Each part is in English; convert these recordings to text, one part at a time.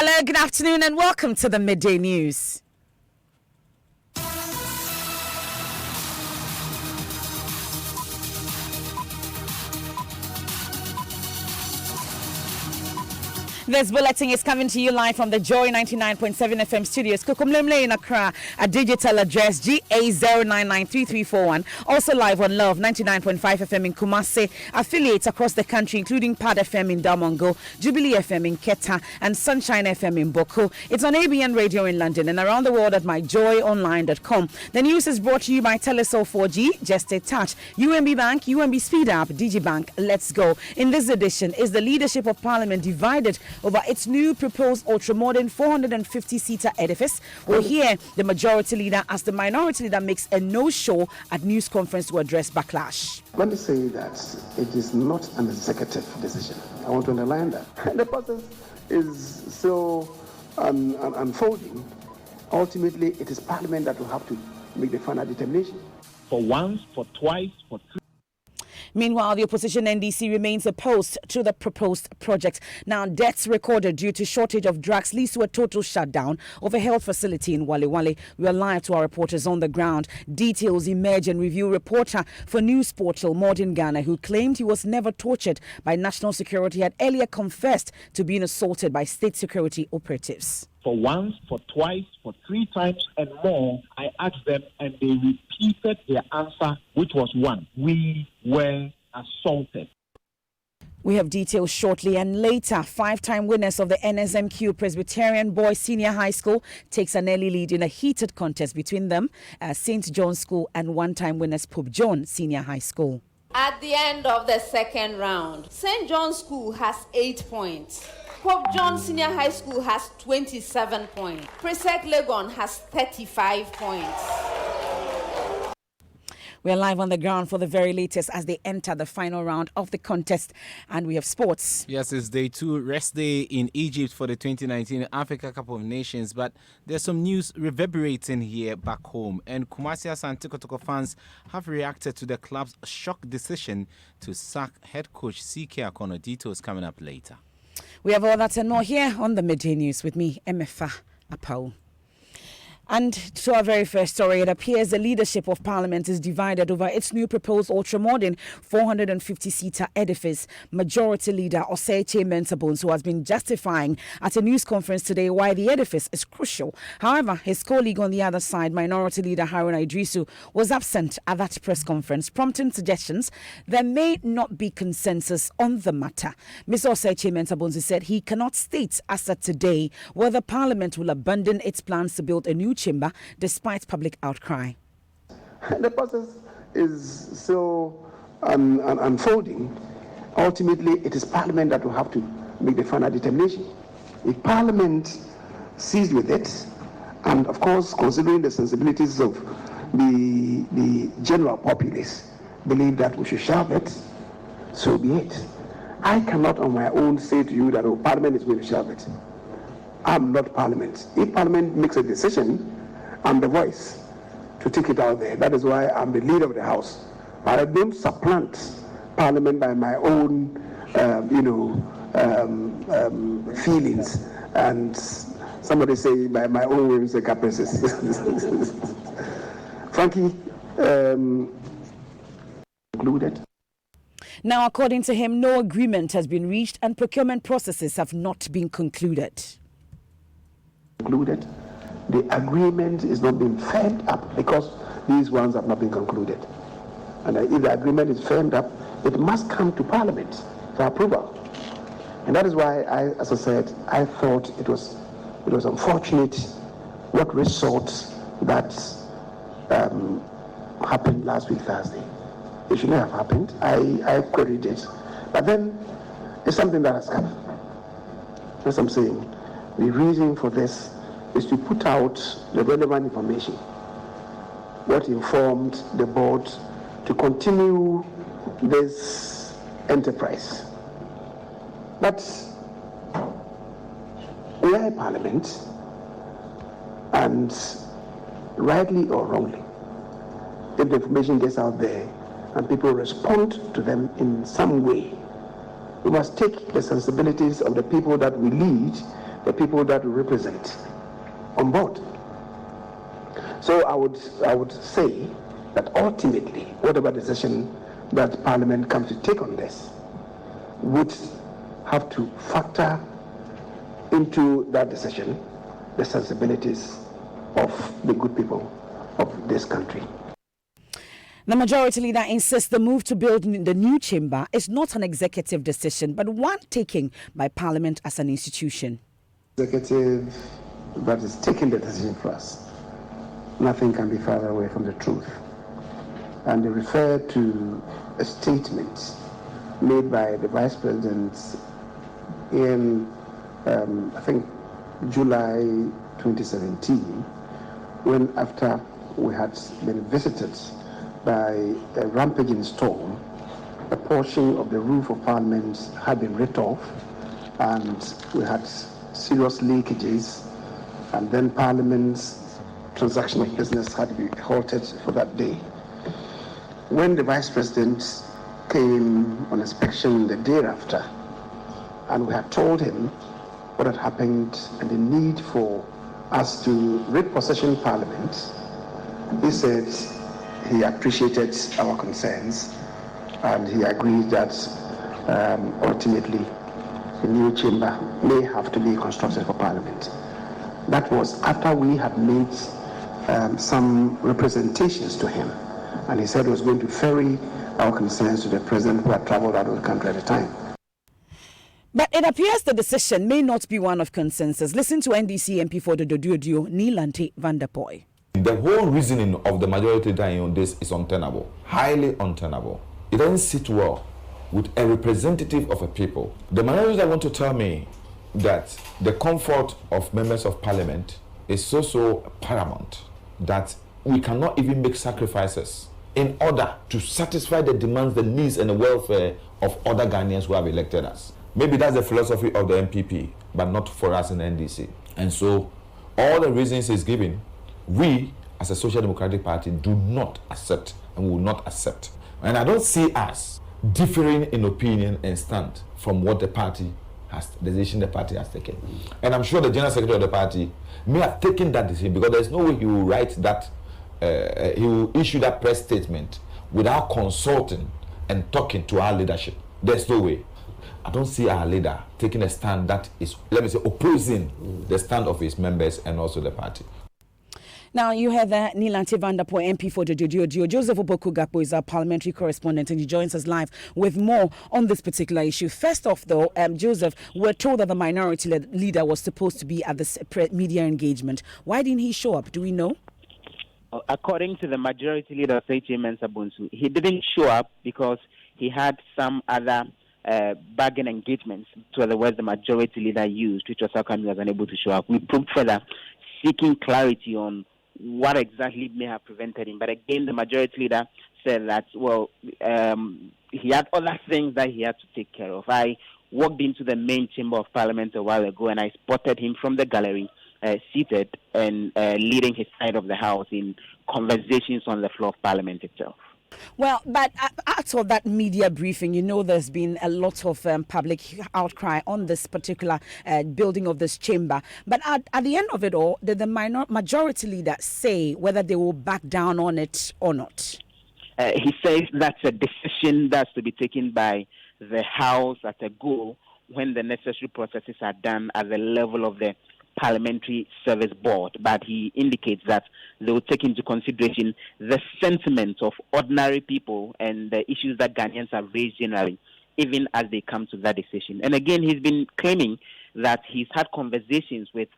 Hello, good afternoon, and welcome to the Midday News. This bulletin is coming to you live from the Joy 99.7 FM studios. Kukumlemle in Accra, a digital address GA0993341. Also live on Love 99.5 FM in Kumasi. Affiliates across the country, including Pad FM in Damongo, Jubilee FM in Keta, and Sunshine FM in Boko. It's on ABN Radio in London and around the world at myjoyonline.com. The news is brought to you by Telesol 4G, Just a Touch, UMB Bank, UMB Speed Up, DigiBank. Let's go. In this edition, is the leadership of Parliament divided over its new proposed ultra-modern 450-seater edifice? We'll hear the majority leader as the minority leader makes a no-show at news conference to address backlash. Let me say that it is not an executive decision. I want to underline that. The process is still unfolding. Ultimately, it is Parliament that will have to make the final determination. For once, for twice, for three. Meanwhile, the opposition NDC remains opposed to the proposed project. Now, deaths recorded due to shortage of drugs leads to a total shutdown of a health facility in Wale Wale. We are live to our reporters on the ground. Details emerge and review reporter for news portal Modern Ghana, who claimed he was never tortured by national security, had earlier confessed to being assaulted by state security operatives. For once, for twice, for three times and more, I asked them and they repeated their answer, which was one. We were assaulted. We have details shortly, and later, five-time winners of the NSMQ Presbyterian Boys Senior High School takes an early lead in a heated contest between them, St. John's School, and one-time winners Pope John Senior High School. At the end of the second round, St. John's School has 8 points. Pope John Senior High School has 27 points. Presec Legon has 35 points. We are live on the ground for the very latest as they enter the final round of the contest, and we have sports. Yes, it's day 2, rest day in Egypt for the 2019 Africa Cup of Nations, but there's some news reverberating here back home, and Kumasi and Tikotoko fans have reacted to the club's shock decision to sack head coach CK Akono. Details coming up later. We have all that and more here on the Midday News with me, Emefa Apau. And to our very first story, it appears the leadership of Parliament is divided over its new proposed ultra-modern 450-seater edifice. Majority Leader Osei Mensah-Bonsu, who has been justifying at a news conference today why the edifice is crucial. However, his colleague on the other side, Minority Leader Haruna Idrisu, was absent at that press conference, prompting suggestions there may not be consensus on the matter. Mr. Osei Mensah-Bonsu said he cannot state as of today whether Parliament will abandon its plans to build a new chamber despite public outcry. The process is still unfolding. Ultimately, it is Parliament that will have to make the final determination. If Parliament sees with it, and of course, considering the sensibilities of the general populace, believe that we should shelve it, so be it. I cannot on my own say to you that Parliament is going to shelve it. I'm not Parliament. If Parliament makes a decision, I'm the voice to take it out there. That is why I'm the leader of the House. But I don't supplant Parliament by my own, feelings, and somebody say by my own whims and caprices. Frankie, concluded. Now, according to him, no agreement has been reached and procurement processes have not been concluded. The agreement is not being firmed up because these ones have not been concluded. And if the agreement is firmed up, it must come to Parliament for approval. And that is why, as I said, I thought it was unfortunate what result that happened last week Thursday. It shouldn't have happened. I queried it. But then it's something that has come. That's what I'm saying. The reason for this is to put out the relevant information, what informed the board to continue this enterprise. But we are a Parliament, and rightly or wrongly, if the information gets out there and people respond to them in some way, we must take the sensibilities of the people that we lead the people that we represent on board. So I would say that ultimately, whatever decision that Parliament comes to take on this would have to factor into that decision the sensibilities of the good people of this country. The majority leader insists the move to build the new chamber is not an executive decision, but one taken by Parliament as an institution. Executive that is taking the decision for us. Nothing can be further away from the truth. And they refer to a statement made by the Vice President in, I think, July 2017, when after we had been visited by a rampaging storm, a portion of the roof of Parliament had been ripped off, and we had serious leakages, and then Parliament's transactional business had to be halted for that day. When the Vice President came on inspection the day after, and we had told him what had happened and the need for us to repossession Parliament, he said he appreciated our concerns and he agreed that ultimately the new chamber may have to be constructed for Parliament. That was after we had made some representations to him, and he said he was going to ferry our concerns to the President, who had traveled out of the country at the time. But it appears the decision may not be one of consensus. Listen to NDC MP for the Dodio, Nilante van der Poy. The whole reasoning of the majority on this is untenable, highly untenable. It doesn't sit well with a representative of a people. The minority want to tell me that the comfort of members of Parliament is so paramount that we cannot even make sacrifices in order to satisfy the demands, the needs, and the welfare of other Ghanaians who have elected us. Maybe that's the philosophy of the MPP, but not for us in NDC. And so, all the reasons he's giving, we, as a Social Democratic Party, do not accept and will not accept. And I don't see us differing in opinion and stand from what the decision the party has taken. And I'm sure the General Secretary of the party may have taken that decision, because there's no way he will write that, he will issue that press statement without consulting and talking to our leadership. There's no way. I don't see our leader taking a stand that is, let me say, opposing the stand of his members and also the party. Now, you heard that Nilante van der Poy, MP for the Dodio. Joseph Opoku-Gakpo is our parliamentary correspondent, and he joins us live with more on this particular issue. First off, though, Joseph, we're told that the minority leader was supposed to be at this media engagement. Why didn't he show up? Do we know? According to the majority leader, Seiche Mensah Bonsu, he didn't show up because he had some other bargain engagements, to other words, the majority leader used, which was how come he was unable to show up. We probed further, seeking clarity on what exactly may have prevented him. But again, the majority leader said that, well, he had other things that he had to take care of. I walked into the main chamber of Parliament a while ago, and I spotted him from the gallery, seated and leading his side of the House in conversations on the floor of Parliament itself. Well, but out of that media briefing, you know, there's been a lot of public outcry on this particular building of this chamber. But at the end of it all, did the majority leader say whether they will back down on it or not? He says that's a decision that's to be taken by the House at a go when the necessary processes are done at the level of the Parliamentary Service Board, but he indicates that they will take into consideration the sentiment of ordinary people and the issues that Ghanaians have raised generally, even as they come to that decision. And again, he's been claiming that he's had conversations with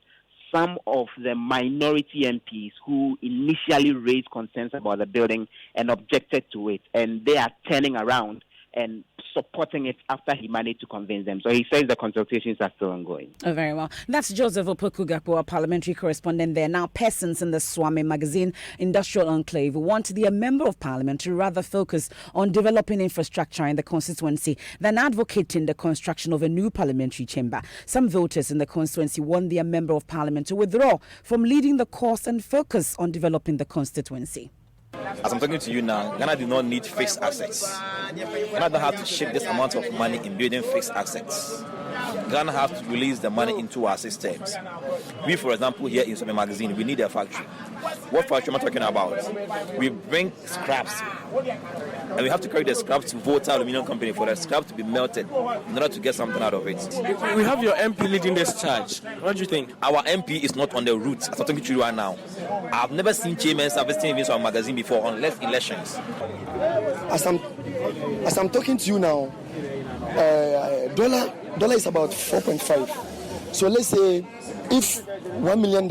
some of the minority MPs who initially raised concerns about the building and objected to it, and they are turning around and supporting it after he managed to convince them. So he says the consultations are still ongoing. Oh, very well. That's Joseph Opoku-Gakpo, our parliamentary correspondent there. Now, persons in the Swami magazine Industrial Enclave want the member of parliament to rather focus on developing infrastructure in the constituency than advocating the construction of a new parliamentary chamber. Some voters in the constituency want their member of parliament to withdraw from leading the cause and focus on developing the constituency. As I'm talking to you now, Ghana do not need fixed assets. Ghana don't have to shift this amount of money in building fixed assets. Ghana has to release the money into our systems. We, for example, here in Some Magazine, we need a factory. What factory am I talking about? We bring scraps, and we have to carry the scraps to Volta Aluminium Company for the scrap to be melted in order to get something out of it. We have your MP leading this charge. What do you think? Our MP is not on the route, as I'm talking to you right now. I've never seen chairmen servicing in Some Magazine before, unless elections. As I'm talking to you now, dollar is about 4.5. So let's say if $1 million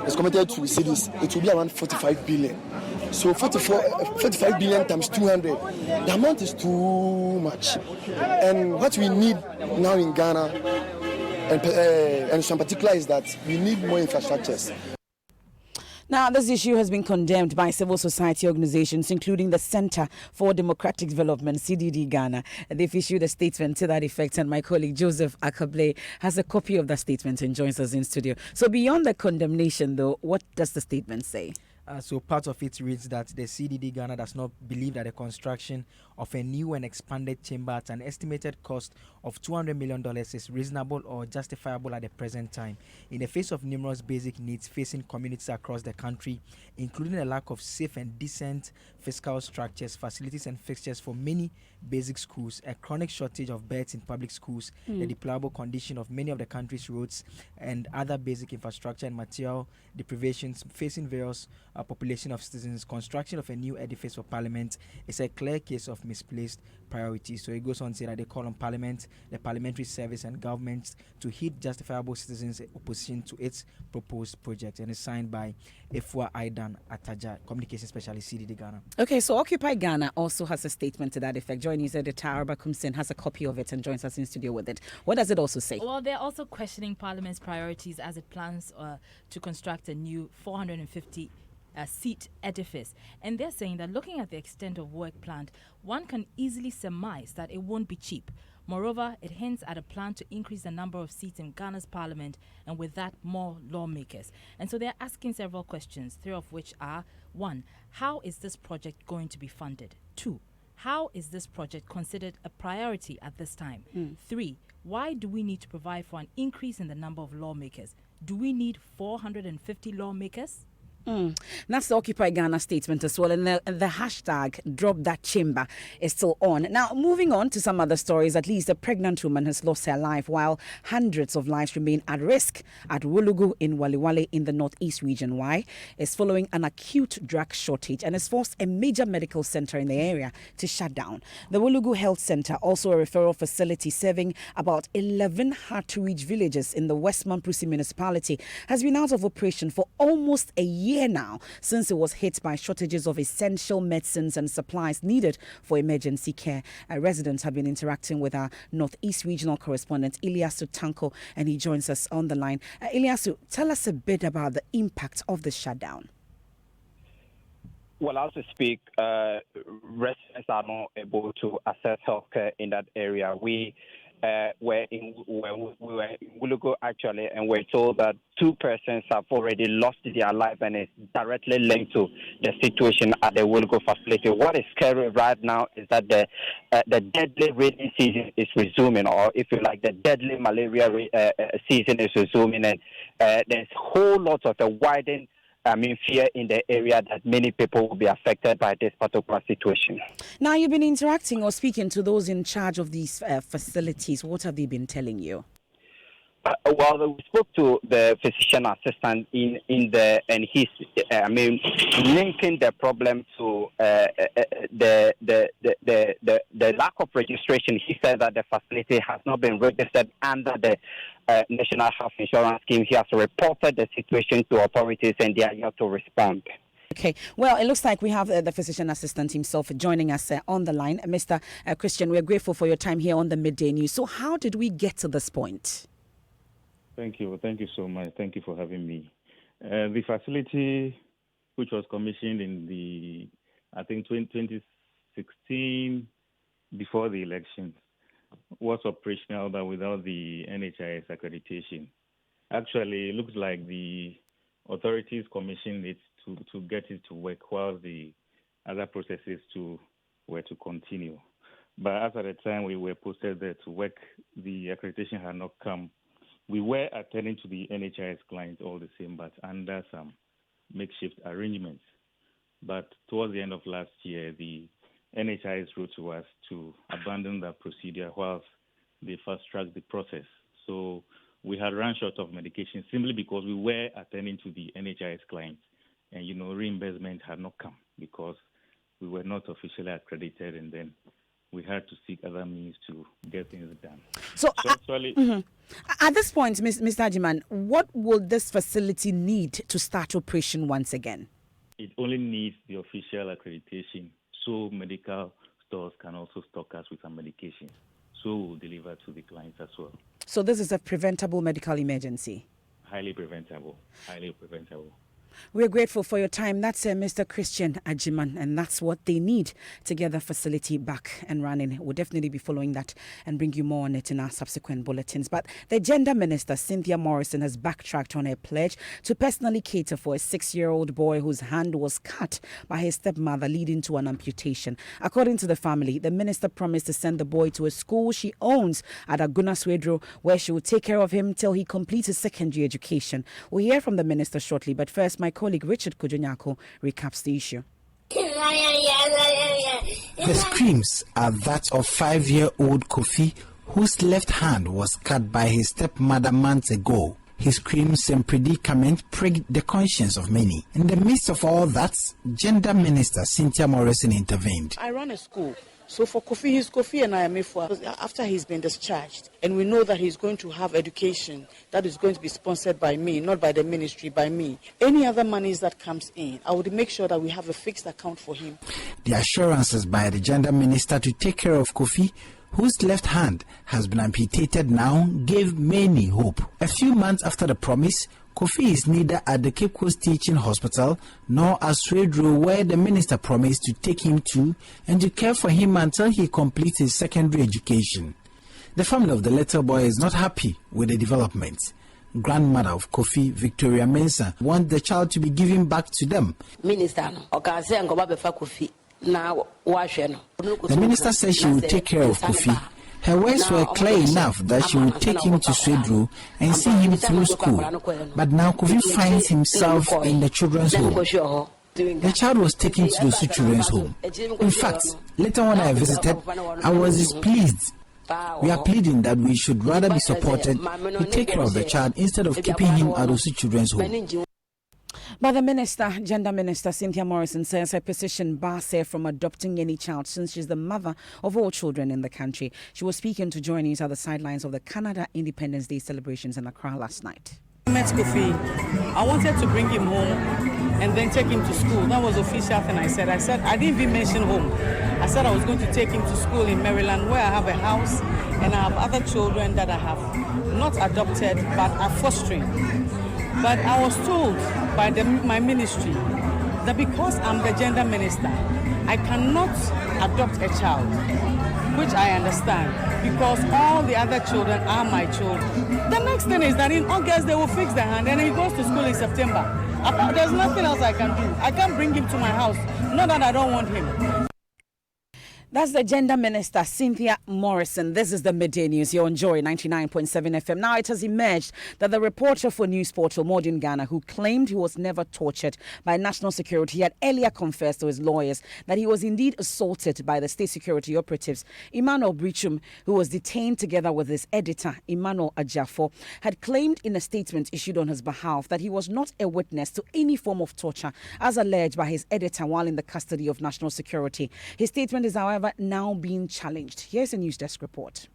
is committed to cities, it will be around 45 billion. So 45 billion times 200, the amount is too much. And what we need now in Ghana, and some particular, is that we need more infrastructures. Now, this issue has been condemned by civil society organizations, including the Center for Democratic Development, CDD Ghana. They've issued a statement to that effect, and my colleague Joseph Akable has a copy of that statement and joins us in studio. So beyond the condemnation, though, what does the statement say? So part of it reads that the CDD Ghana does not believe that the construction of a new and expanded chamber at an estimated cost of $200 million is reasonable or justifiable at the present time, in the face of numerous basic needs facing communities across the country, including a lack of safe and decent fiscal structures, facilities and fixtures for many basic schools, a chronic shortage of beds in public schools, the deplorable condition of many of the country's roads, and other basic infrastructure and material deprivations facing various population of citizens. Construction of a new edifice for Parliament is a clear case of misplaced priorities. So it goes on to say that they call on Parliament, the Parliamentary Service and governments to heed justifiable citizens' opposition to its proposed project, and is signed by Efua Aidan Ataja, Communication Specialist, CDD Ghana. Okay, so Occupy Ghana also has a statement to that effect. Joining us, Editor Arba Kumsin has a copy of it and joins us in studio with it. What does it also say? Well, they're also questioning Parliament's priorities as it plans to construct a new 450 seat edifice, and they're saying that looking at the extent of work planned, one can easily surmise that it won't be cheap. Moreover, it hints at a plan to increase the number of seats in Ghana's parliament, and with that, more lawmakers. And so they're asking several questions, three of which are: 1, how is this project going to be funded? 2, how is this project considered a priority at this time? 3, why do we need to provide for an increase in the number of lawmakers? Do we need 450 lawmakers? That's the Occupy Ghana statement as well, and the hashtag Drop That Chamber is still on. Now, moving on to some other stories, at least a pregnant woman has lost her life while hundreds of lives remain at risk at Wulugu in Waliwale in the northeast region. Why? It's following an acute drug shortage and has forced a major medical center in the area to shut down. The Wulugu Health Center, also a referral facility serving about 11 hard-to-reach villages in the West Mamprusi municipality, has been out of operation for almost a year now, since it was hit by shortages of essential medicines and supplies needed for emergency care. Residents have been interacting with our Northeast Regional correspondent Ilyasu Tanko, and he joins us on the line. Ilyasu, tell us a bit about the impact of the shutdown. Well, as we speak, residents are not able to access healthcare in that area. We were in Wulugu actually, and we're told that 2 persons have already lost their life, and it's directly linked to the situation at the Wulugu facility. What is scary right now is that the deadly rainy season is resuming, or if you like, the deadly malaria season is resuming, and there's a whole lot of a widened fear in the area that many people will be affected by this particular situation. Now, you've been interacting or speaking to those in charge of these facilities. What have they been telling you? Well, we spoke to the physician assistant and he's, linking the problem to the lack of registration. He said that the facility has not been registered under the National Health Insurance Scheme. He has reported the situation to authorities, and they are yet to respond. Okay, well, it looks like we have the physician assistant himself joining us on the line. Mr. Christian, we're grateful for your time here on the Midday News. So how did we get to this point? Thank you so much. Thank you for having me. The facility, which was commissioned in 2016, before the elections, was operational but without the NHIS accreditation. Actually, it looks like the authorities commissioned it to get it to work while the other processes were to continue. But as at the time we were posted there to work, the accreditation had not come. We were attending to the NHIS clients all the same, but under some makeshift arrangements. But towards the end of last year, the NHIS wrote to us to abandon that procedure whilst they fast-tracked the process. So we had run short of medication simply because we were attending to the NHIS clients. And, reimbursement had not come because we were not officially accredited, and then we had to seek other means to get things done. So actually, at this point, Mr. Ajiman, what will this facility need to start operation once again? It only needs the official accreditation so medical stores can also stock us with some medication. So we'll deliver to the clients as well. So this is a preventable medical emergency? Highly preventable. Highly preventable. We're grateful for your time. That's Mr. Christian Ajiman, and that's what they need to get the facility back and running. We'll definitely be following that and bring you more on it in our subsequent bulletins. But the Gender Minister, Cynthia Morrison, has backtracked on her pledge to personally cater for a 6-year-old boy whose hand was cut by his stepmother, leading to an amputation. According to the family, the minister promised to send the boy to a school she owns at Aguna Swedro, where she will take care of him till he completes his secondary education. We'll hear from the minister shortly, but first, my colleague Richard Kujonyako recaps the issue. The screams are that of 5-year-old Kofi, whose left hand was cut by his stepmother months ago. His screams and predicament pricked the conscience of many. In the midst of all that, Gender Minister Cynthia Morrison intervened. I run a school. So for Kofi, he's Kofi and I am Ifwa. After he's been discharged, and we know that he's going to have education that is going to be sponsored by me, not by the ministry, by me. Any other monies that comes in, I would make sure that we have a fixed account for him. The assurances by the Gender Minister to take care of Kofi, whose left hand has been amputated now, gave many hope. A few months after the promise, Kofi is neither at the Cape Coast Teaching Hospital nor at Swedro, where the minister promised to take him to and to care for him until he completes his secondary education. The family of the little boy is not happy with the development. Grandmother of Kofi, Victoria Mensah, wants the child to be given back to them. The minister says she will take care of Kofi. Her words were clear enough that she would take him to Swedro and see him through school. But now Kofi finds himself in the children's home. The child was taken to the children's home. In fact, later when I visited, I was displeased. We are pleading that we should rather be supported to take care of the child instead of keeping him at the children's home. But the Gender Minister Cynthia Morrison says her position bars her from adopting any child since she's the mother of all children in the country. She was speaking to Joy News at the sidelines of the Canada Independence Day celebrations in Accra last night. I met Kofi. I wanted to bring him home and then take him to school. That was the official thing I said. I didn't even mention home. I said I was going to take him to school in Maryland, where I have a house and I have other children that I have not adopted but are fostering. But I was told by my ministry that because I'm the Gender Minister, I cannot adopt a child, which I understand, because all the other children are my children. The next thing is that in August they will fix the hand and he goes to school in September. There's nothing else I can do. I can't bring him to my house, not that I don't want him. That's the Gender Minister, Cynthia Morrison. This is the Midday News. You're on Joy 99.7 FM. Now, it has emerged that the reporter for news portal Modern Ghana, who claimed he was never tortured by national security, had earlier confessed to his lawyers that he was indeed assaulted by the state security operatives. Emmanuel Brichum, who was detained together with his editor, Emmanuel Ajafo, had claimed in a statement issued on his behalf that he was not a witness to any form of torture, as alleged by his editor while in the custody of national security. His statement is, however, now being challenged. Here's a news desk report.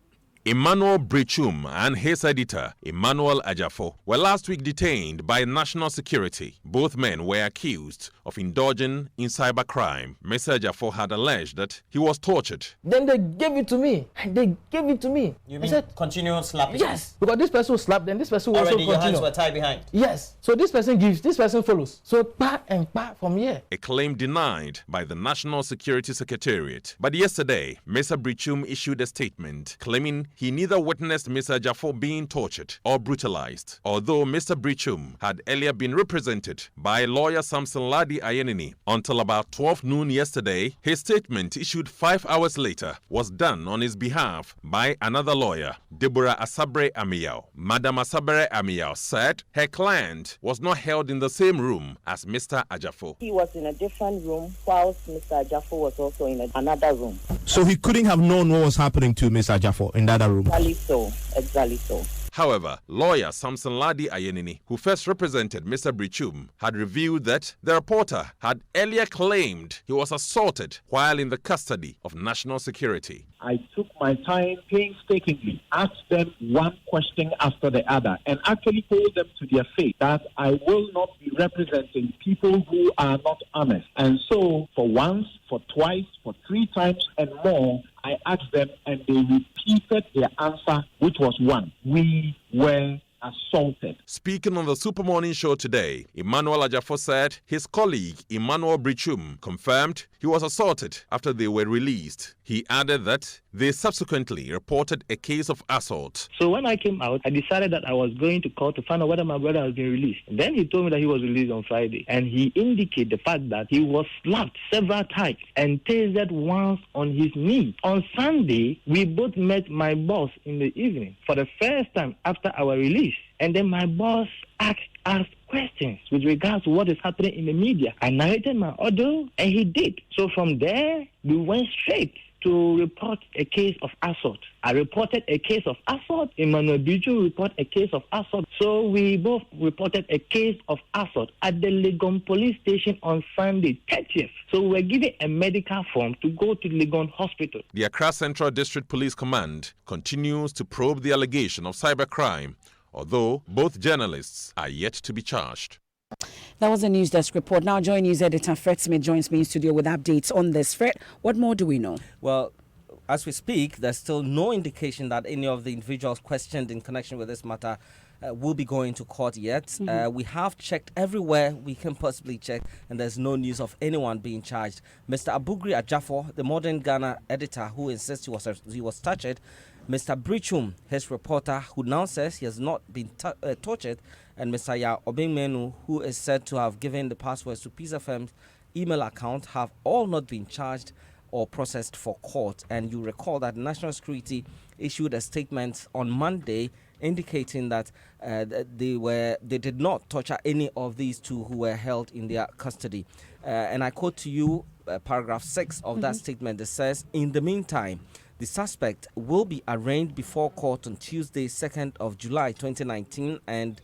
Emmanuel Brichum and his editor, Emmanuel Ajafo, were last week detained by national security. Both men were accused of indulging in cybercrime. Mr. Ajafo had alleged that he was tortured. Then they gave it to me. You mean continue slapping? Yes, because this person will slap, then this person will also continue. Your hands were tied behind? Yes. So this person gives, this person follows. So pa and pa from here. A claim denied by the National Security Secretariat. But yesterday, Mr. Brichum issued a statement claiming he neither witnessed Mr. Jafo being tortured or brutalized, although Mr. Brichum had earlier been represented by lawyer Samson Ladi Ayenini until about 12 noon yesterday. His statement, issued 5 hours later, was done on his behalf by another lawyer, Deborah Asabre Amiyao. Madam Asabre Amiyao said her client was not held in the same room as Mr. Ajafo. He was in a different room whilst Mr. Ajafo was also in another room. So he couldn't have known what was happening to Mr. Ajafo in that room? Exactly so. However, lawyer Samson Ladi Ayenini, who first represented Mr. Brichum, had revealed that the reporter had earlier claimed he was assaulted while in the custody of national security. I took my time painstakingly, asked them one question after the other, and actually told them to their face that I will not be representing people who are not honest. And so, for once, for twice, for 3 times and more, I asked them, and they repeated their answer, which was one. We were assaulted. Speaking on the Super Morning Show today, Emmanuel Ajafo said his colleague Emmanuel Brichum confirmed he was assaulted after they were released. He added that they subsequently reported a case of assault. So when I came out, I decided that I was going to call to find out whether my brother has been released. Then he told me that he was released on Friday, and he indicated the fact that he was slapped several times and tasered once on his knee. On Sunday, we both met my boss in the evening for the first time after our release. And then my boss asked us questions with regards to what is happening in the media. I narrated my order, and he did. So from there, we went straight to report a case of assault. I reported a case of assault. Emmanuel Brichum reported a case of assault. So we both reported a case of assault at the Legon police station on Sunday, 30th. So we're given a medical form to go to Legon Hospital. The Accra Central District Police Command continues to probe the allegation of cybercrime, although both journalists are yet to be charged. That was a News Desk report. Now, Joy News editor Fred Smith joins me in studio with updates on this. Fred, what more do we know? Well, as we speak, there's still no indication that any of the individuals questioned in connection with this matter will be going to court yet. Mm-hmm. We have checked everywhere we can possibly check, and there's no news of anyone being charged. Mr. Abugri Ajafo, the Modern Ghana editor who insists he was tortured, Mr. Brichum, his reporter, who now says he has not been tortured, and Mr. Ya Obengmenu, who is said to have given the passwords to Peace FM's email account, have all not been charged or processed for court. And you recall that National Security issued a statement on Monday indicating that they did not torture any of these two who were held in their custody. And I quote to you paragraph 6 of that statement that says, "In the meantime, the suspect will be arraigned before court on Tuesday, 2nd of July 2019, and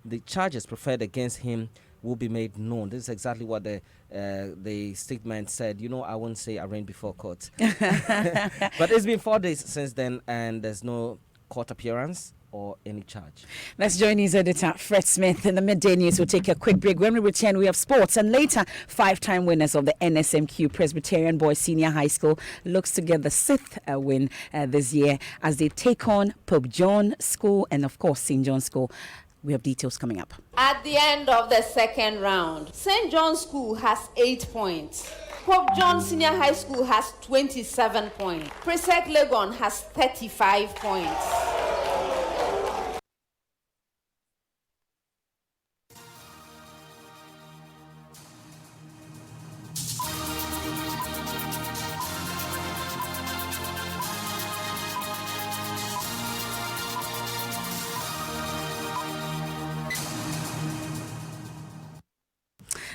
the charges preferred against him will be made known." This is exactly what the statement said. You know, I won't say arraigned before court. But it's been 4 days since then, and there's no court appearance or any charge. Let's join news editor Fred Smith in the midday news. We'll take a quick break. When we return, we have sports, and later 5-time winners of the NSMQ Presbyterian Boys Senior High School looks to get the 6th win this year as they take on Pope John School and of course St. John's School. We have details coming up. At the end of the second round, St. John's School has 8 points. Pope John Senior High School has 27 points. Presec Legon has 35 points.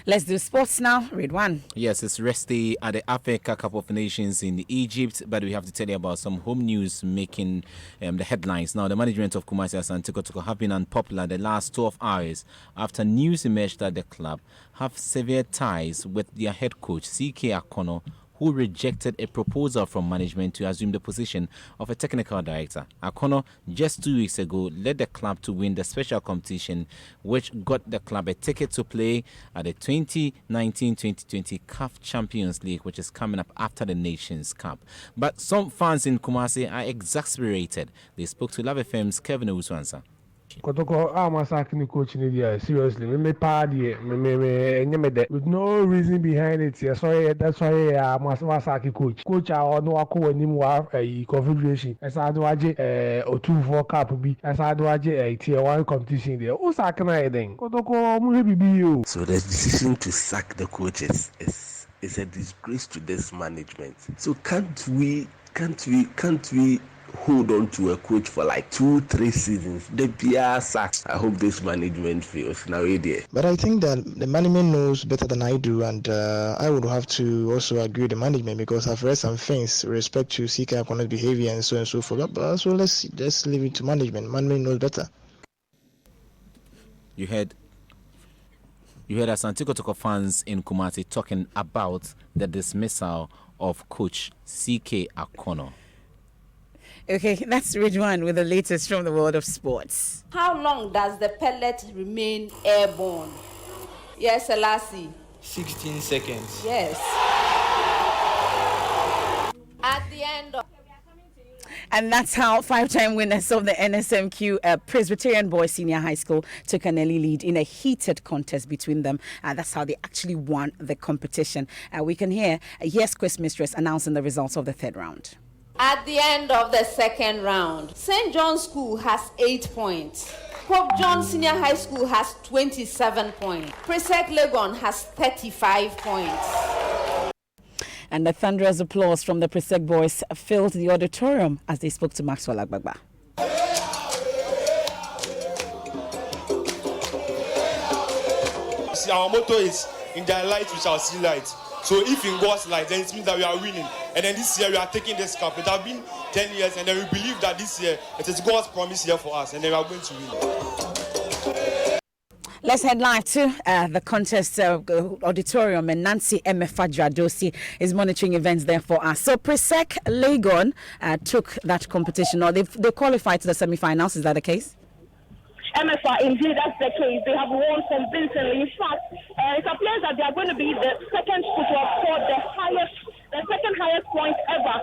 Let's do sports now. Read one. Yes, it's rest day at the Africa Cup of Nations in Egypt, but we have to tell you about some home news making the headlines. Now, the management of Kumasi Asante Kotoko have been unpopular the last 12 hours after news emerged that the club have severe ties with their head coach, C.K. Akono, who rejected a proposal from management to assume the position of a technical director. Akono, just 2 weeks ago, led the club to win the special competition, which got the club a ticket to play at the 2019-2020 CAF Champions League, which is coming up after the Nations Cup. But some fans in Kumasi are exasperated. They spoke to Love FM's Kevin Owusu-Ansah. coaching. Kotoko, I'm a sacking coach in India. Seriously, me party, with no reason behind it. Yeah, sorry, that's why I'm a Saki coach. Coach, I know I call him a confederation. As I do a 2-4 cup be as I do a tier 1 competition there. Who's sacking anything? Kotoko, maybe you. So the decision to sack the coaches is a disgrace to this management. So can't we hold on to a coach for like 2-3 seasons? The PR sacks. I hope this management fails. Now, but I think that the management knows better than I do, and I would have to also agree with the management because I've read some things with respect to CK opponent behavior and so forth. But so let's leave it to management. Management knows better. You heard Asante Kotoko fans in Kumasi talking about the dismissal of coach CK Akono. Okay, that's Ridwan with the latest from the world of sports. How long does the pellet remain airborne? Yes, Selassie. 16 seconds. Yes. At the end of... And that's how 5-time winners of the NSMQ Presbyterian Boys Senior High School took an early lead in a heated contest between them. That's how they actually won the competition. We can hear Yes Quiz Mistress announcing the results of the third round. At the end of the second round, St. John's School has 8 points. Pope John Senior High School has 27 points. Presec Legon has 35 points. And the thunderous applause from the Presec boys filled the auditorium as they spoke to Maxwell Agbagba. See, our motto is, in their light we shall see light. So if in God's light, then it means that we are winning. And then this year we are taking this cup. It has been 10 years, and then we believe that this year it is God's promise here for us, and then we are going to win. Let's head live to the contest auditorium, and Nancy Emefa is monitoring events there for us. So Presec Legon took that competition, or they qualified to the semi-finals. Is that the case? MFA, indeed, that's the case. They have won convincingly. In fact, it appears that they are going to be the second school to have scored the second highest point ever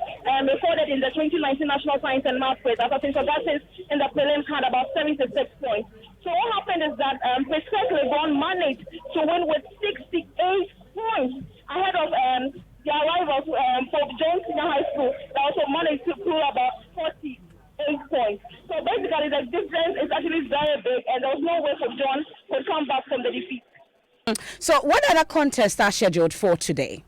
recorded in the 2019 National Science and Math Quiz. As Atin Sogasis in the prelims had about 76 points. So what happened is that Presec Legon managed to win with 68 points ahead of the arrivals Pope John Senior High School that also managed to pull about 48 points. So basically the difference is actually very big, and there was no way for John to come back from the defeat. So what other contests are scheduled for today?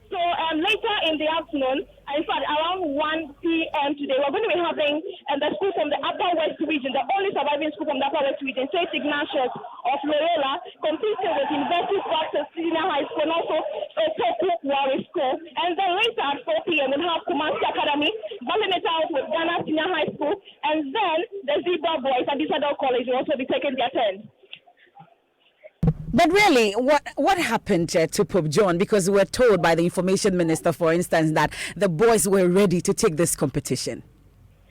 So later in the afternoon, in fact around 1 p.m. today, we're going to be having the school from the Upper West region, the only surviving school from the Upper West region, St. Ignatius of Loyola, competing with University Practice Senior High School and also Otoku Wari School. And then later at 4 p.m. we'll have Kumasi Academy battling it out with Ghana Senior High School, and then the Zebra Boys at Isadore College will also be taking their turn. But really, what happened to Pope John? Because we were told by the information minister, for instance, that the boys were ready to take this competition.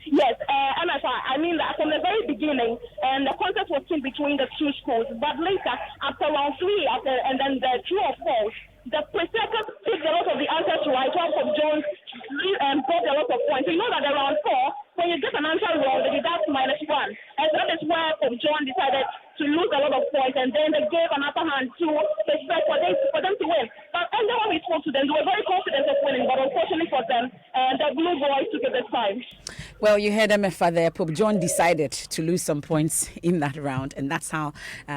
Yes, MFA, I mean that from the very beginning, the contest was in between the two schools. But later, after round 3, and then the true or false, the Presecers took a lot of the answers right, while Pope John got a lot of points. So you know that around 4, when you get an answer wrong, they deduct -1. And that is where Pope John decided to lose a lot of points, and then they gave an upper hand to Presec for them to win. But and then when we spoke to them, they were very confident of winning, but unfortunately for them, the Blue Boys took it this time. Well, you heard MFA there. Pope John decided to lose some points in that round, and that's how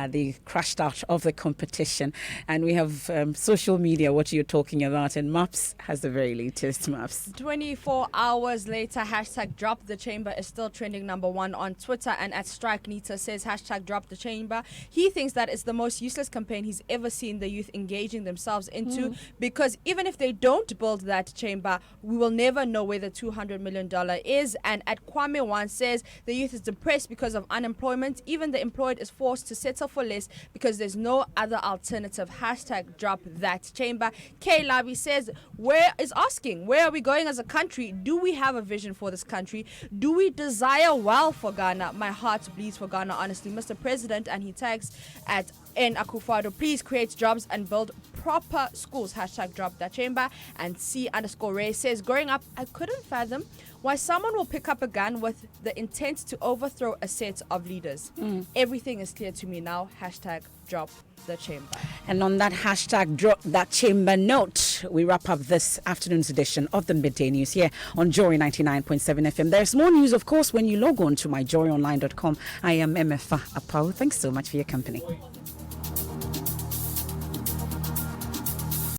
they crashed out of the competition. And we have social media, what you're talking about, and Maps has the very latest. Maps. 24 hours later, hashtag Drop the Chamber is still trending #1 on Twitter, and at Strike Nita says hashtag Drop the Chamber. He thinks that it's the most useless campaign he's ever seen the youth engaging themselves into, because even if they don't build that chamber, we will never know where the $200 million is. And at Kwame One says the youth is depressed because of unemployment. Even the employed is forced to settle for less because there's no other alternative. Hashtag Drop that chamber. K Labi says, where are we going as a country? Do we have a vision for this country? Do we desire well for Ghana? My heart bleeds for Ghana, honestly, Mr. President. And he tags at N Akufo-Addo, please create jobs and build proper schools. Hashtag Drop that chamber. And C_Ray says, growing up, I couldn't fathom Why someone will pick up a gun with the intent to overthrow a set of leaders. Everything is clear to me now. Hashtag drop the chamber. And on that hashtag drop that chamber note, we wrap up this afternoon's edition of the Midday News here on Joy 99.7 FM. There's more news, of course, when you log on to myjoyonline.com. I am MFA Apau. Thanks so much for your company.